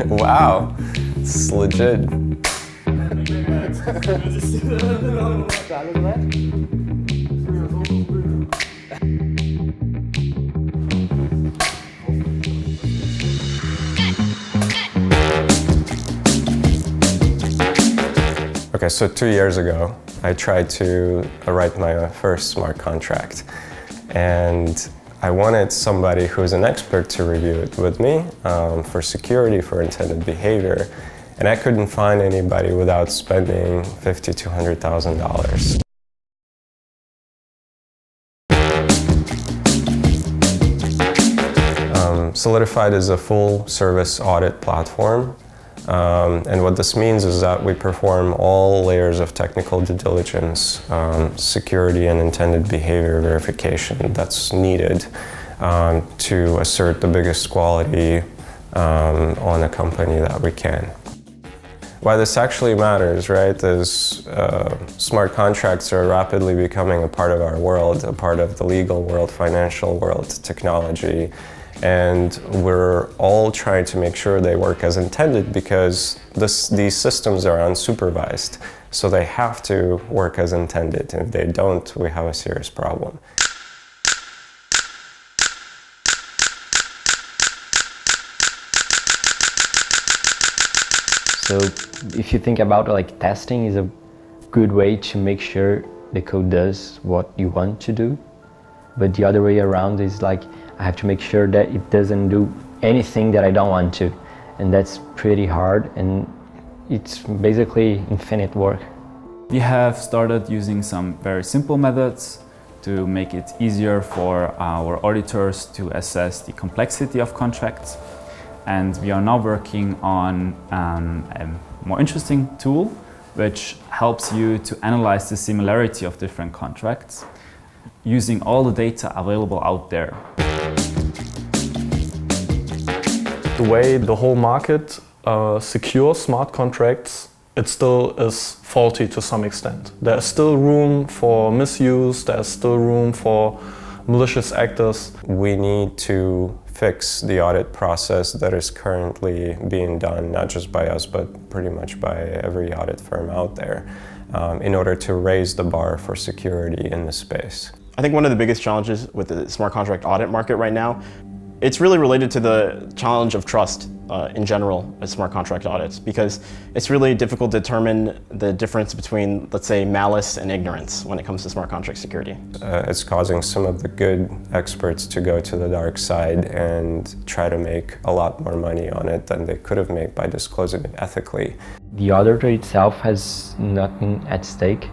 Wow, it's legit. Okay, so 2 years ago, I tried to write my first smart contract. And I wanted somebody who's an expert to review it with me for security, for intended behavior. And I couldn't find anybody without spending $50,000 to $100,000. Solidified is a full-service audit platform. And what this means is that we perform all layers of technical due diligence, security and intended behavior verification that's needed to assert the biggest quality on a company that we can. Why this actually matters, right, is smart contracts are rapidly becoming a part of our world, a part of the legal world, financial world, technology. And we're all trying to make sure they work as intended because these systems are unsupervised. So they have to work as intended. And if they don't, we have a serious problem. So if you think about it, like testing is a good way to make sure the code does what you want to do. But the other way around is like, I have to make sure that it doesn't do anything that I don't want to. And that's pretty hard, and it's basically infinite work. We have started using some very simple methods to make it easier for our auditors to assess the complexity of contracts. And we are now working on a more interesting tool which helps you to analyze the similarity of different contracts using all the data available out there. The way the whole market secures smart contracts, it still is faulty to some extent. There's still room for misuse, there's still room for malicious actors. We need to fix the audit process that is currently being done, not just by us, but pretty much by every audit firm out there, in order to raise the bar for security in the space. I think one of the biggest challenges with the smart contract audit market right now, it's really related to the challenge of trust in general with smart contract audits, because it's really difficult to determine the difference between, let's say, malice and ignorance when it comes to smart contract security. It's causing some of the good experts to go to the dark side and try to make a lot more money on it than they could have made by disclosing it ethically. The auditor itself has nothing at stake,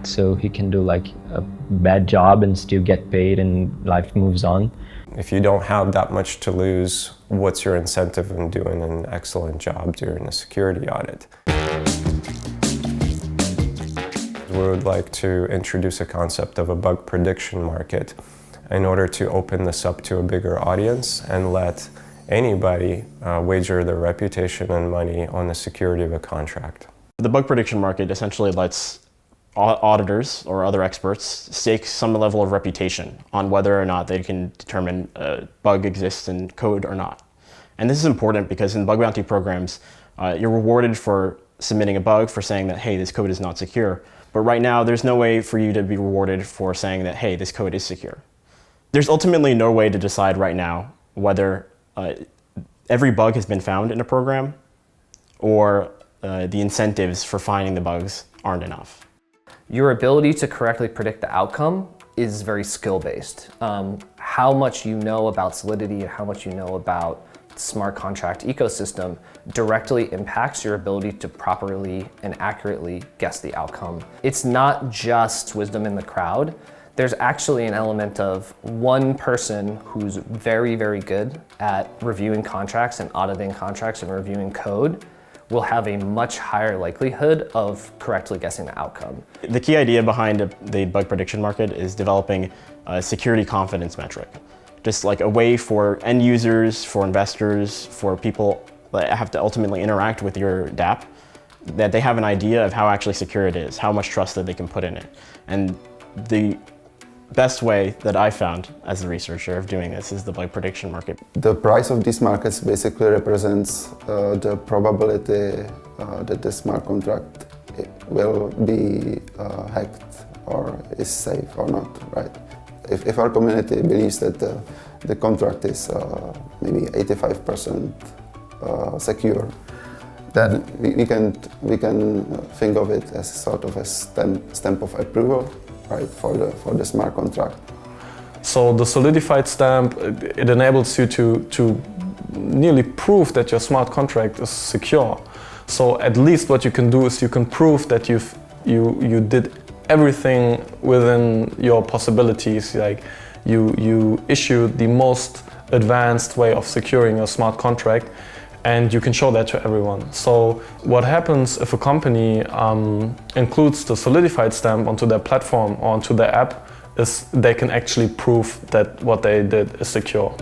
so he can do like a bad job and still get paid and life moves on. If you don't have that much to lose, what's your incentive in doing an excellent job during a security audit? We would like to introduce a concept of a bug prediction market in order to open this up to a bigger audience and let anybody wager their reputation and money on the security of a contract. The bug prediction market essentially lets auditors or other experts stake some level of reputation on whether or not they can determine a bug exists in code or not. And this is important because in bug bounty programs, you're rewarded for submitting a bug, for saying that, hey, this code is not secure. But right now, there's no way for you to be rewarded for saying that, hey, this code is secure. There's ultimately no way to decide right now whether every bug has been found in a program or the incentives for finding the bugs aren't enough. Your ability to correctly predict the outcome is very skill-based. How much you know about Solidity and how much you know about the smart contract ecosystem directly impacts your ability to properly and accurately guess the outcome. It's not just wisdom in the crowd. There's actually an element of one person who's very, very good at reviewing contracts and auditing contracts and reviewing code will have a much higher likelihood of correctly guessing the outcome. The key idea behind the bug prediction market is developing a security confidence metric. Just like a way for end users, for investors, for people that have to ultimately interact with your DApp, that they have an idea of how actually secure it is, how much trust that they can put in it. And the best way that I found as a researcher of doing this is the bug prediction market. The price of these markets basically represents the probability that the smart contract will be hacked or is safe or not, right? If our community believes that the contract is maybe 85% secure, then we can think of it as sort of a stamp of approval, right, for the smart contract. So the Solidified stamp, it enables you to nearly prove that your smart contract is secure. So at least what you can do is you can prove that you did everything within your possibilities. Like you issued the most advanced way of securing a smart contract, and you can show that to everyone. So what happens if a company includes the Solidified stamp onto their platform or onto their app is they can actually prove that what they did is secure.